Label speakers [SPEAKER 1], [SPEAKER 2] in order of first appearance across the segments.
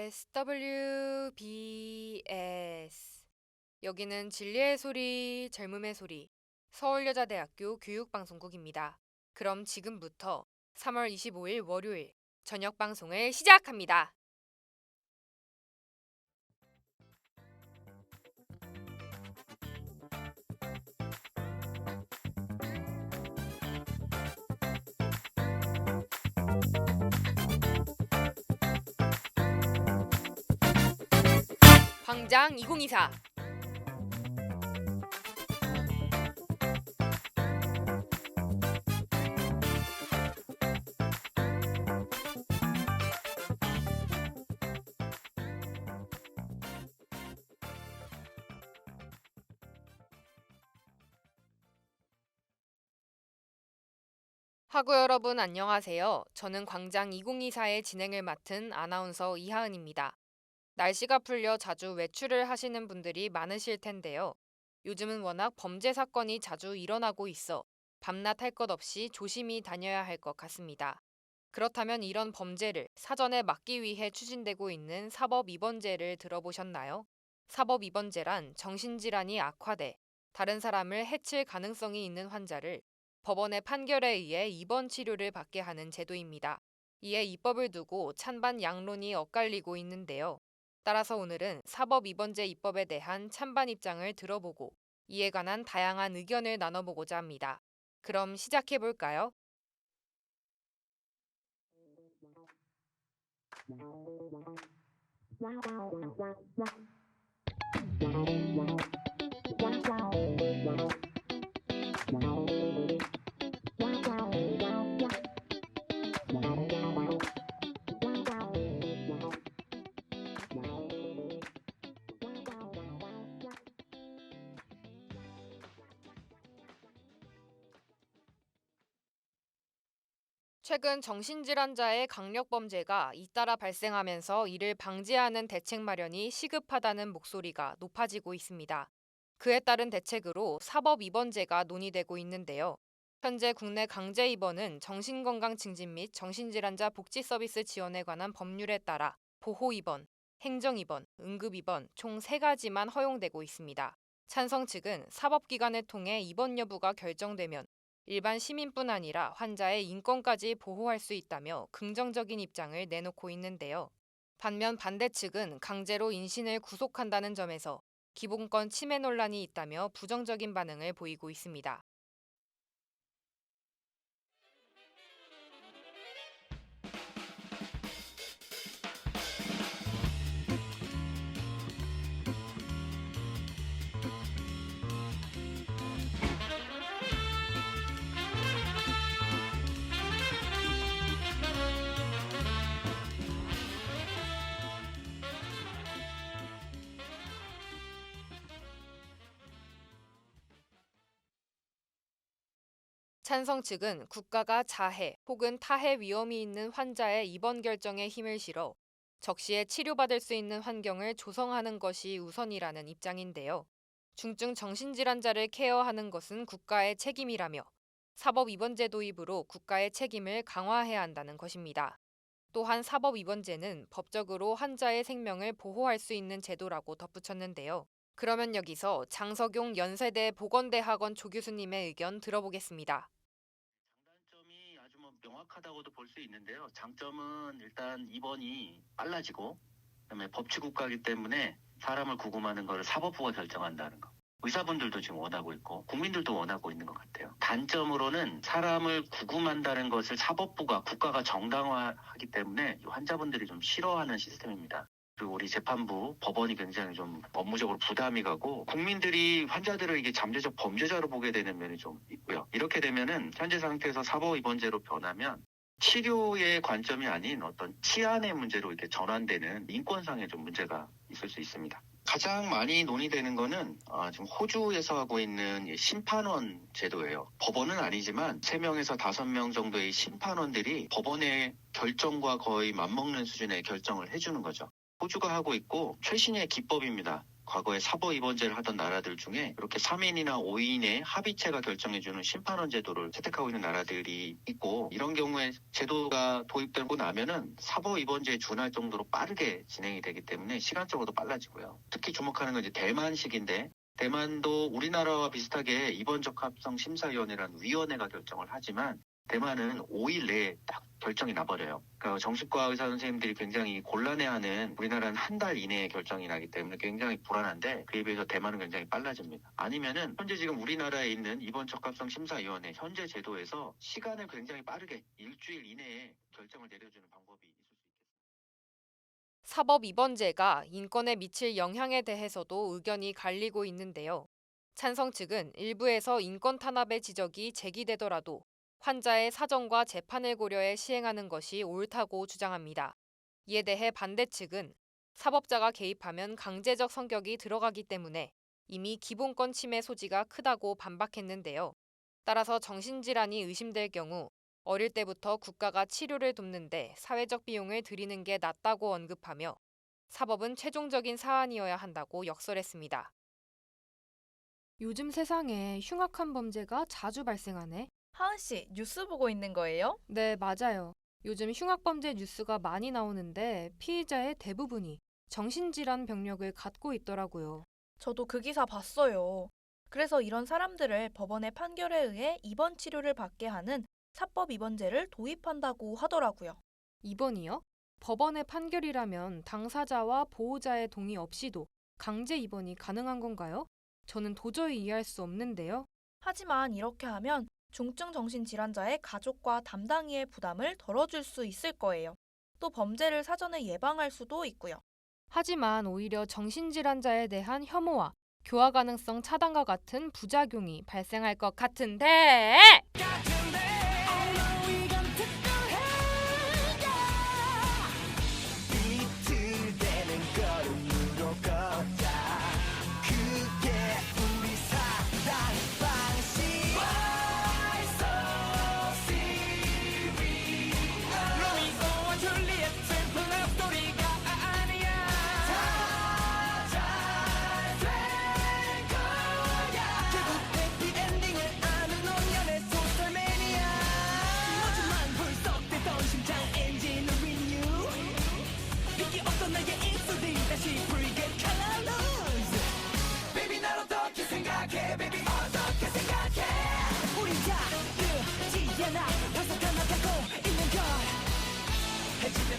[SPEAKER 1] SWBS. 여기는 진리의 소리, 젊음의 소리, 서울여자대학교 교육방송국입니다. 그럼 지금부터 3월 25일 월요일 저녁 방송을 시작합니다. 광장 2024. 하구 여러분 안녕하세요. 저는 광장 2024의 진행을 맡은 아나운서 이하은입니다. 날씨가 풀려 자주 외출을 하시는 분들이 많으실 텐데요. 요즘은 워낙 범죄 사건이 자주 일어나고 있어 밤낮 할 것 없이 조심히 다녀야 할 것 같습니다. 그렇다면 이런 범죄를 사전에 막기 위해 추진되고 있는 사법 입원제를 들어보셨나요? 사법 입원제란 정신질환이 악화돼 다른 사람을 해칠 가능성이 있는 환자를 법원의 판결에 의해 입원 치료를 받게 하는 제도입니다. 이에 입법을 두고 찬반 양론이 엇갈리고 있는데요. 따라서 오늘은 사법 입원제 입법에 대한 찬반 입장을 들어보고 이에 관한 다양한 의견을 나눠보고자 합니다. 그럼 시작해 볼까요? 최근 정신질환자의 강력범죄가 잇따라 발생하면서 이를 방지하는 대책 마련이 시급하다는 목소리가 높아지고 있습니다. 그에 따른 대책으로 사법입원제가 논의되고 있는데요. 현재 국내 강제 입원은 정신건강 증진 및 정신질환자 복지 서비스 지원에 관한 법률에 따라 보호입원, 행정입원, 응급입원 총 3가지만 허용되고 있습니다. 찬성 측은 사법기관을 통해 입원 여부가 결정되면 일반 시민뿐 아니라 환자의 인권까지 보호할 수 있다며 긍정적인 입장을 내놓고 있는데요. 반면 반대 측은 강제로 인신을 구속한다는 점에서 기본권 침해 논란이 있다며 부정적인 반응을 보이고 있습니다. 찬성 측은 국가가 자해 혹은 타해 위험이 있는 환자의 입원 결정에 힘을 실어 적시에 치료받을 수 있는 환경을 조성하는 것이 우선이라는 입장인데요. 중증 정신질환자를 케어하는 것은 국가의 책임이라며 사법 입원제 도입으로 국가의 책임을 강화해야 한다는 것입니다. 또한 사법 입원제는 법적으로 환자의 생명을 보호할 수 있는 제도라고 덧붙였는데요. 그러면 여기서 장석용 연세대 보건대학원 조교수님의 의견 들어보겠습니다.
[SPEAKER 2] 장단점이 아주 명확하다고도 볼 수 있는데요. 장점은 일단 입원이 빨라지고, 그다음에 법치국가이기 때문에 사람을 구금하는 것을 사법부가 결정한다는 거. 의사분들도 지금 원하고 있고 국민들도 원하고 있는 것 같아요. 단점으로는 사람을 구금한다는 것을 사법부가 국가가 정당화하기 때문에 환자분들이 좀 싫어하는 시스템입니다. 그리고 우리 재판부, 법원이 굉장히 좀 업무적으로 부담이 가고 국민들이 환자들을 이게 잠재적 범죄자로 보게 되는 면이 좀 있고요. 이렇게 되면은 현재 상태에서 사법입원제로 변하면 치료의 관점이 아닌 어떤 치안의 문제로 이렇게 전환되는 인권상의 좀 문제가 있을 수 있습니다. 가장 많이 논의되는 거는 지금 호주에서 하고 있는 심판원 제도예요. 법원은 아니지만 3명에서 5명 정도의 심판원들이 법원의 결정과 거의 맞먹는 수준의 결정을 해주는 거죠. 호주가 하고 있고 최신의 기법입니다. 과거에 사법 입원제를 하던 나라들 중에 이렇게 3인이나 5인의 합의체가 결정해주는 심판원 제도를 채택하고 있는 나라들이 있고, 이런 경우에 제도가 도입되고 나면은 사법 입원제에 준할 정도로 빠르게 진행이 되기 때문에 시간적으로도 빨라지고요. 특히 주목하는 건 이제 대만식인데, 대만도 우리나라와 비슷하게 입원적합성 심사위원회라는 위원회가 결정을 하지만 대만은 5일 내에 딱 결정이 나버려요. 그러니까 정신과 의사 선생님들이 굉장히 곤란해하는 우리나라는 한 달 이내에 결정이 나기 때문에 굉장히 불안한데, 그에 비해서 대만은 굉장히 빨라집니다. 아니면은 현재 지금 우리나라에 있는 입원적합성 심사위원회 현재 제도에서 시간을 굉장히 빠르게 일주일 이내에 결정을 내려주는 방법이 있을 수 있겠습니다.
[SPEAKER 1] 사법 입원제가 인권에 미칠 영향에 대해서도 의견이 갈리고 있는데요. 찬성 측은 일부에서 인권 탄압의 지적이 제기되더라도 환자의 사정과 재판을 고려해 시행하는 것이 옳다고 주장합니다. 이에 대해 반대 측은 사법자가 개입하면 강제적 성격이 들어가기 때문에 이미 기본권 침해 소지가 크다고 반박했는데요. 따라서 정신질환이 의심될 경우 어릴 때부터 국가가 치료를 돕는데 사회적 비용을 들이는 게 낫다고 언급하며 사법은 최종적인 사안이어야 한다고 역설했습니다. 요즘 세상에 흉악한 범죄가 자주 발생하네.
[SPEAKER 3] 하은 씨, 뉴스 보고 있는 거예요?
[SPEAKER 1] 네, 맞아요. 요즘 흉악범죄 뉴스가 많이 나오는데 피의자의 대부분이 정신질환 병력을 갖고 있더라고요.
[SPEAKER 3] 저도 그 기사 봤어요. 그래서 이런 사람들을 법원의 판결에 의해 입원 치료를 받게 하는 사법 입원제를 도입한다고 하더라고요.
[SPEAKER 1] 입원이요? 법원의 판결이라면 당사자와 보호자의 동의 없이도 강제 입원이 가능한 건가요? 저는 도저히 이해할 수 없는데요.
[SPEAKER 3] 하지만 이렇게 하면 중증 정신질환자의 가족과 담당이의 부담을 덜어줄 수 있을 거예요. 또 범죄를 사전에 예방할 수도 있고요.
[SPEAKER 1] 하지만 오히려 정신질환자에 대한 혐오와 교화 가능성 차단과 같은 부작용이 발생할 것 같은데!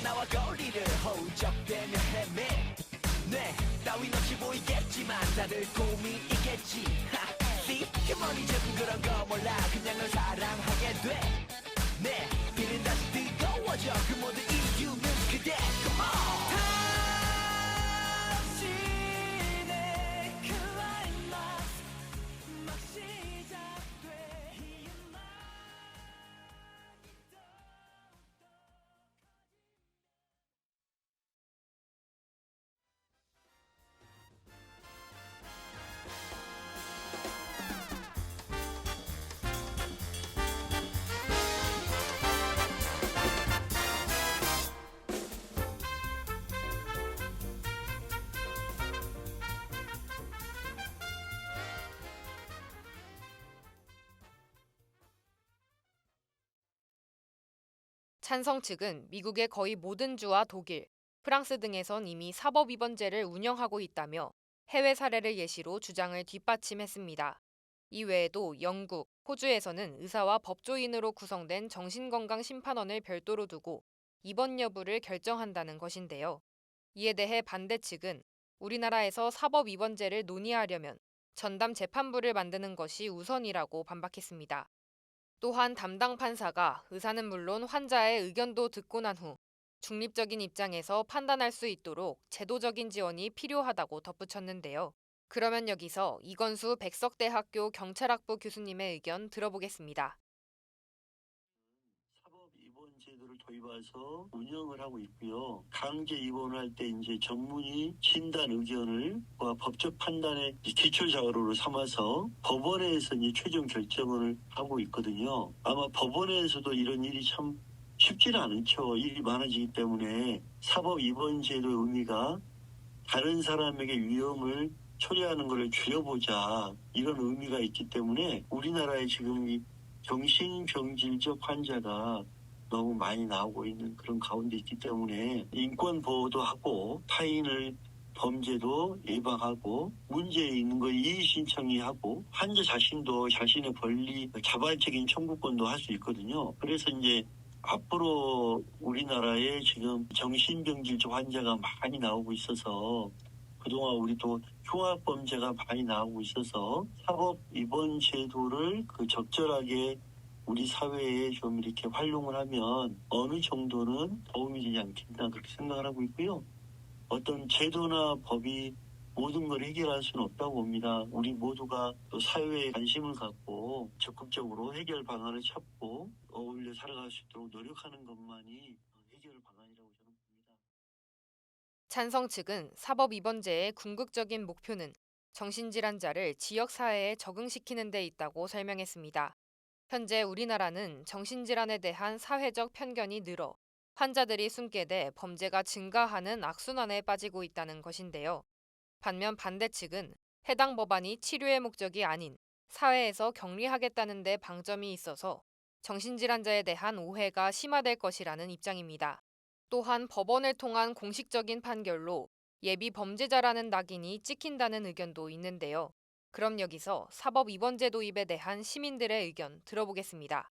[SPEAKER 4] 나와 거리를 허우적대며 헤매 뇌 따윈 없이 보이겠지만 다들 고민이겠지 See? 그머니 적은 그런 거 몰라 그냥 널 사랑하게 돼내 비는 다시 뜨거워져 그 모든 이유는 그대 Come on 당신의 클라이막스 막 시작돼 이 음악
[SPEAKER 1] 찬성 측은 미국의 거의 모든 주와 독일, 프랑스 등에선 이미 사법 입원제를 운영하고 있다며 해외 사례를 예시로 주장을 뒷받침했습니다. 이외에도 영국, 호주에서는 의사와 법조인으로 구성된 정신건강심판원을 별도로 두고 입원 여부를 결정한다는 것인데요. 이에 대해 반대 측은 우리나라에서 사법 입원제를 논의하려면 전담 재판부를 만드는 것이 우선이라고 반박했습니다. 또한 담당 판사가 의사는 물론 환자의 의견도 듣고 난 후 중립적인 입장에서 판단할 수 있도록 제도적인 지원이 필요하다고 덧붙였는데요. 그러면 여기서 이건수 백석대학교 경찰학부 교수님의 의견 들어보겠습니다.
[SPEAKER 5] 사법 입원 제도를 도입해서 운영을 하고 있고요. 강제 입원을 할 때 이제 전문의 진단 의견을 법적 판단의 기초 자료로 삼아서 법원에서 이제 최종 결정을 하고 있거든요. 아마 법원에서도 이런 일이 참 쉽지는 않죠. 일이 많아지기 때문에 사법 입원 제도의 의미가 다른 사람에게 위험을 초래하는 것을 줄여보자 이런 의미가 있기 때문에 우리나라에 지금 이 정신병질적 환자가 너무 많이 나오고 있는 그런 가운데 있기 때문에 인권 보호도 하고 타인을 범죄도 예방하고 문제 있는 거 이의 신청이 하고 환자 자신도 자신의 권리 자발적인 청구권도 할 수 있거든요. 그래서 이제 앞으로 우리나라에 지금 정신병질적 환자가 많이 나오고 있어서 그동안 우리도 흉악범죄가 많이 나오고 있어서 사법 입원 제도를 적절하게 우리 사회에 좀 이렇게 활용을 하면 어느 정도는 도움이 되지 않겠나 그렇게 생각을 하고 있고요. 어떤 제도나 법이 모든 걸 해결할 수는 없다고 봅니다. 우리 모두가 또 사회에 관심을 갖고 적극적으로 해결 방안을 찾고 어울려 살아갈 수 있도록 노력하는 것만이 해결 방안이라고 저는 봅니다.
[SPEAKER 1] 찬성 측은 사법 입원제의 궁극적인 목표는 정신질환자를 지역사회에 적응시키는 데 있다고 설명했습니다. 현재 우리나라는 정신질환에 대한 사회적 편견이 늘어 환자들이 숨게 돼 범죄가 증가하는 악순환에 빠지고 있다는 것인데요. 반면 반대 측은 해당 법안이 치료의 목적이 아닌 사회에서 격리하겠다는 데 방점이 있어서 정신질환자에 대한 오해가 심화될 것이라는 입장입니다. 또한 법원을 통한 공식적인 판결로 예비 범죄자라는 낙인이 찍힌다는 의견도 있는데요. 그럼 여기서 사법 입원제 도입에 대한 시민들의 의견 들어보겠습니다.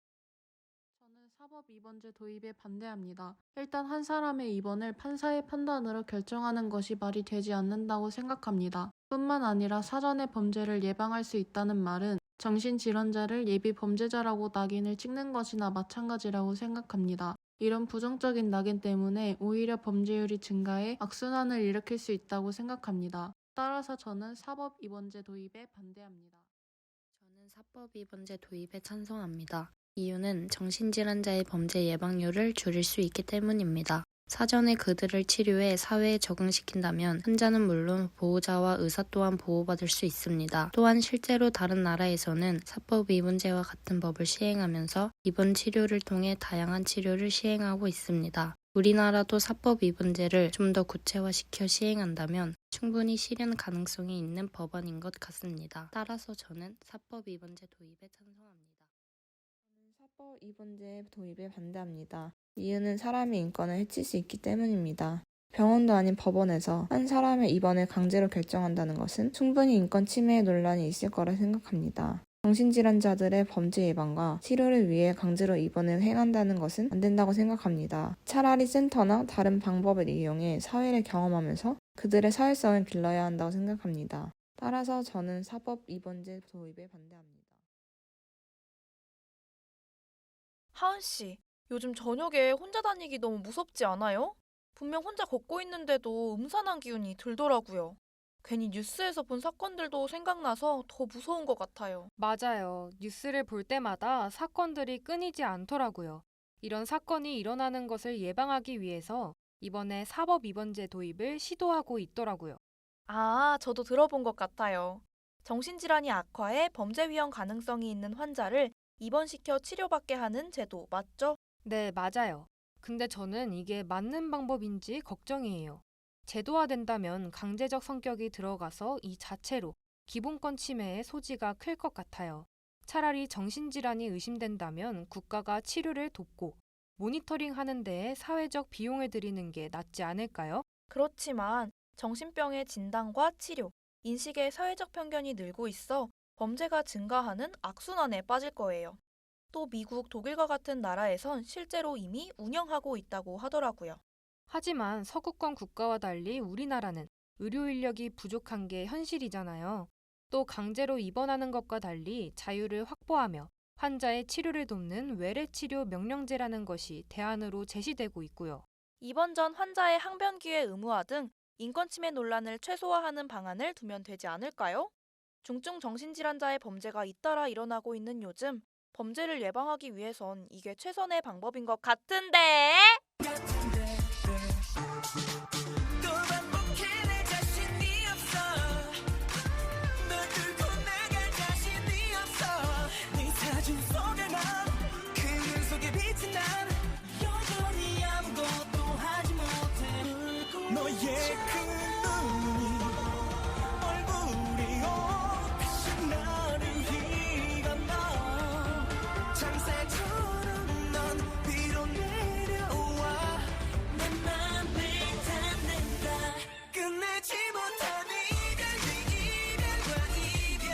[SPEAKER 6] 저는 사법 입원제 도입에 반대합니다. 일단 한 사람의 입원을 판사의 판단으로 결정하는 것이 말이 되지 않는다고 생각합니다. 뿐만 아니라 사전에 범죄를 예방할 수 있다는 말은 정신질환자를 예비 범죄자라고 낙인을 찍는 것이나 마찬가지라고 생각합니다. 이런 부정적인 낙인 때문에 오히려 범죄율이 증가해 악순환을 일으킬 수 있다고 생각합니다. 따라서 저는 사법 입원제 도입에 반대합니다.
[SPEAKER 7] 저는 사법 입원제 도입에 찬성합니다. 이유는 정신질환자의 범죄 예방률을 줄일 수 있기 때문입니다. 사전에 그들을 치료해 사회에 적응시킨다면 환자는 물론 보호자와 의사 또한 보호받을 수 있습니다. 또한 실제로 다른 나라에서는 사법 입원제와 같은 법을 시행하면서 입원 치료를 통해 다양한 치료를 시행하고 있습니다. 우리나라도 사법 입원제를 좀 더 구체화시켜 시행한다면 충분히 실현 가능성이 있는 법안인 것 같습니다. 따라서 저는 사법 입원제 도입에 찬성합니다.
[SPEAKER 8] 사법 입원제 도입에 반대합니다. 이유는 사람의 인권을 해칠 수 있기 때문입니다. 병원도 아닌 법원에서 한 사람의 입원을 강제로 결정한다는 것은 충분히 인권 침해의 논란이 있을 거라 생각합니다. 정신질환자들의 범죄 예방과 치료를 위해 강제로 입원을 행한다는 것은 안 된다고 생각합니다. 차라리 센터나 다른 방법을 이용해 사회를 경험하면서 그들의 사회성을 길러야 한다고 생각합니다. 따라서 저는 사법 입원제 도입에 반대합니다.
[SPEAKER 3] 하은 씨, 요즘 저녁에 혼자 다니기 너무 무섭지 않아요? 분명 혼자 걷고 있는데도 음산한 기운이 들더라고요. 괜히 뉴스에서 본 사건들도 생각나서 더 무서운 것 같아요.
[SPEAKER 1] 맞아요. 뉴스를 볼 때마다 사건들이 끊이지 않더라고요. 이런 사건이 일어나는 것을 예방하기 위해서 이번에 사법 입원제 도입을 시도하고 있더라고요.
[SPEAKER 3] 아, 저도 들어본 것 같아요. 정신질환이 악화해 범죄 위험 가능성이 있는 환자를 입원시켜 치료받게 하는 제도 맞죠?
[SPEAKER 1] 네, 맞아요. 근데 저는 이게 맞는 방법인지 걱정이에요. 제도화된다면 강제적 성격이 들어가서 이 자체로 기본권 침해의 소지가 클 것 같아요. 차라리 정신질환이 의심된다면 국가가 치료를 돕고 모니터링 하는 데에 사회적 비용을 들이는 게 낫지 않을까요?
[SPEAKER 3] 그렇지만 정신병의 진단과 치료, 인식의 사회적 편견이 늘고 있어 범죄가 증가하는 악순환에 빠질 거예요. 또 미국, 독일과 같은 나라에선 실제로 이미 운영하고 있다고 하더라고요.
[SPEAKER 1] 하지만 서구권 국가와 달리 우리나라는 의료 인력이 부족한 게 현실이잖아요. 또 강제로 입원하는 것과 달리 자유를 확보하며 환자의 치료를 돕는 외래치료 명령제라는 것이 대안으로 제시되고 있고요.
[SPEAKER 3] 입원 전 환자의 항변기회 의무화 등 인권침해 논란을 최소화하는 방안을 두면 되지 않을까요? 중증 정신질환자의 범죄가 잇따라 일어나고 있는 요즘 범죄를 예방하기 위해선 이게 최선의 방법인 것 같은데.
[SPEAKER 4] 또 반복해 내 자신이 없어 널 뚫고 나갈 자신이 없어 네 사진 속에 난 그늘 속에 비친 난 여전히 아무것도 하지 못해 너의 그 얼굴이 다시 너를 휘감아 장사처럼 넌 위로 내려와 내 맘을 탐낸다 끝내지 못한 이별과 이별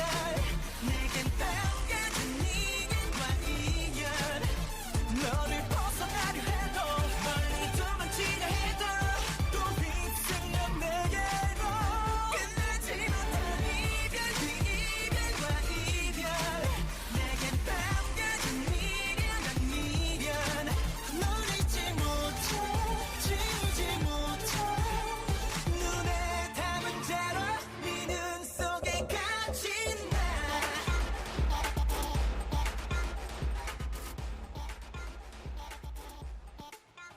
[SPEAKER 4] 내겐 남겨진 이별과 이별 너를 벗어나려 해도 멀리 도망치려 해도 또 휩쓸려 내게로 끝내지 못한 이별과 이별 내겐 남겨진 미련 널 잊지 못해 지우지 못해 눈에 담은 채로 네 눈 속에 갇힌 나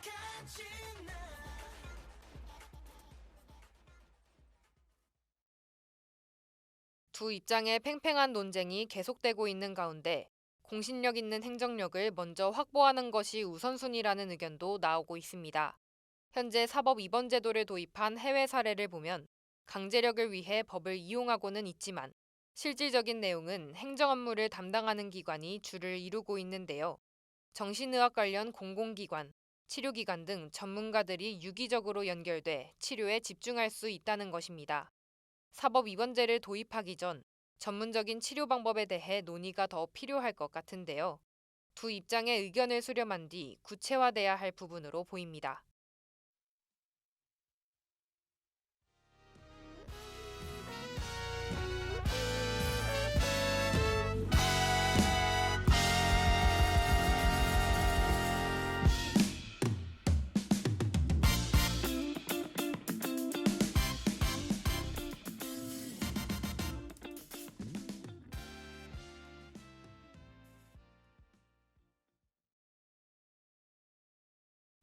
[SPEAKER 4] 갇힌 나
[SPEAKER 1] 두 입장의 팽팽한 논쟁이 계속되고 있는 가운데 공신력 있는 행정력을 먼저 확보하는 것이 우선순위라는 의견도 나오고 있습니다. 현재 사법 입원 제도를 도입한 해외 사례를 보면 강제력을 위해 법을 이용하고는 있지만 실질적인 내용은 행정 업무를 담당하는 기관이 주를 이루고 있는데요. 정신의학 관련 공공기관, 치료기관 등 전문가들이 유기적으로 연결돼 치료에 집중할 수 있다는 것입니다. 사법 입원제를 도입하기 전 전문적인 치료 방법에 대해 논의가 더 필요할 것 같은데요. 두 입장의 의견을 수렴한 뒤 구체화돼야 할 부분으로 보입니다.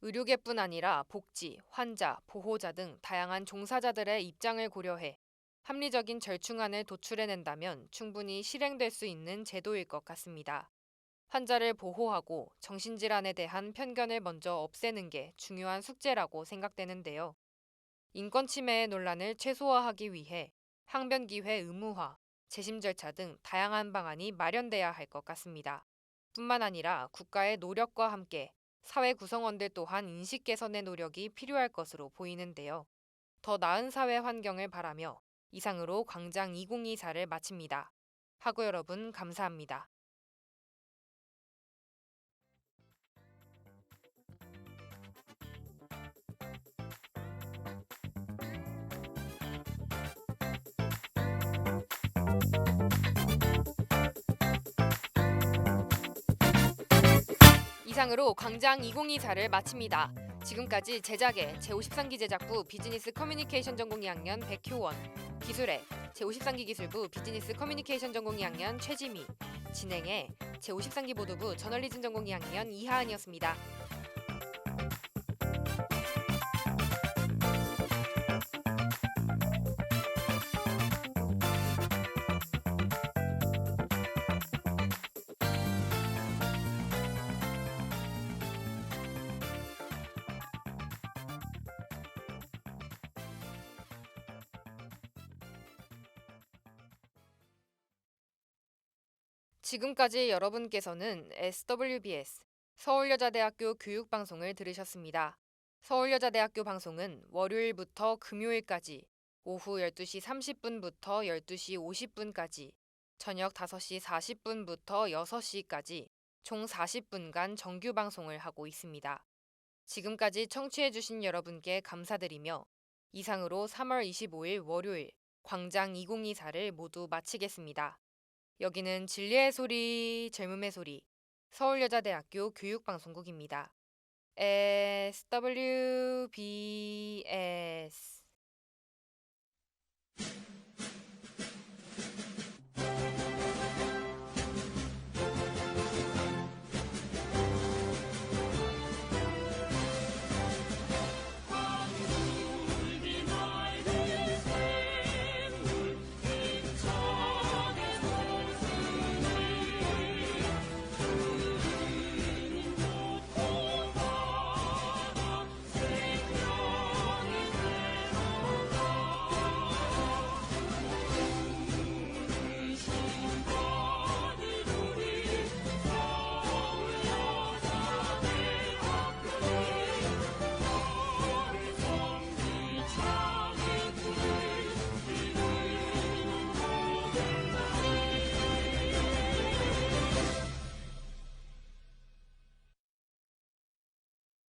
[SPEAKER 1] 의료계뿐 아니라 복지, 환자, 보호자 등 다양한 종사자들의 입장을 고려해 합리적인 절충안을 도출해낸다면 충분히 실행될 수 있는 제도일 것 같습니다. 환자를 보호하고 정신질환에 대한 편견을 먼저 없애는 게 중요한 숙제라고 생각되는데요. 인권 침해의 논란을 최소화하기 위해 항변기회 의무화, 재심 절차 등 다양한 방안이 마련돼야 할 것 같습니다. 뿐만 아니라 국가의 노력과 함께 사회 구성원들 또한 인식 개선의 노력이 필요할 것으로 보이는데요. 더 나은 사회 환경을 바라며 이상으로 광장 2024를 마칩니다. 하고 여러분 감사합니다. 이상으로 광장 2024를 마칩니다. 지금까지 제작의 제53기 제작부 비즈니스 커뮤니케이션 전공 2학년 백효원, 기술의 제53기 기술부 비즈니스 커뮤니케이션 전공 2학년 최지미, 진행의 제53기 보도부 저널리즘 전공 2학년 이하은이었습니다. 지금까지 여러분께서는 SWBS 서울여자대학교 교육방송을 들으셨습니다. 서울여자대학교 방송은 월요일부터 금요일까지 오후 12시 30분부터 12시 50분까지, 저녁 5시 40분부터 6시까지 총 40분간 정규 방송을 하고 있습니다. 지금까지 청취해주신 여러분께 감사드리며 이상으로 3월 25일 월요일 광장 2024를 모두 마치겠습니다. 여기는 진리의 소리, 젊음의 소리, 서울여자대학교 교육방송국입니다. SWBS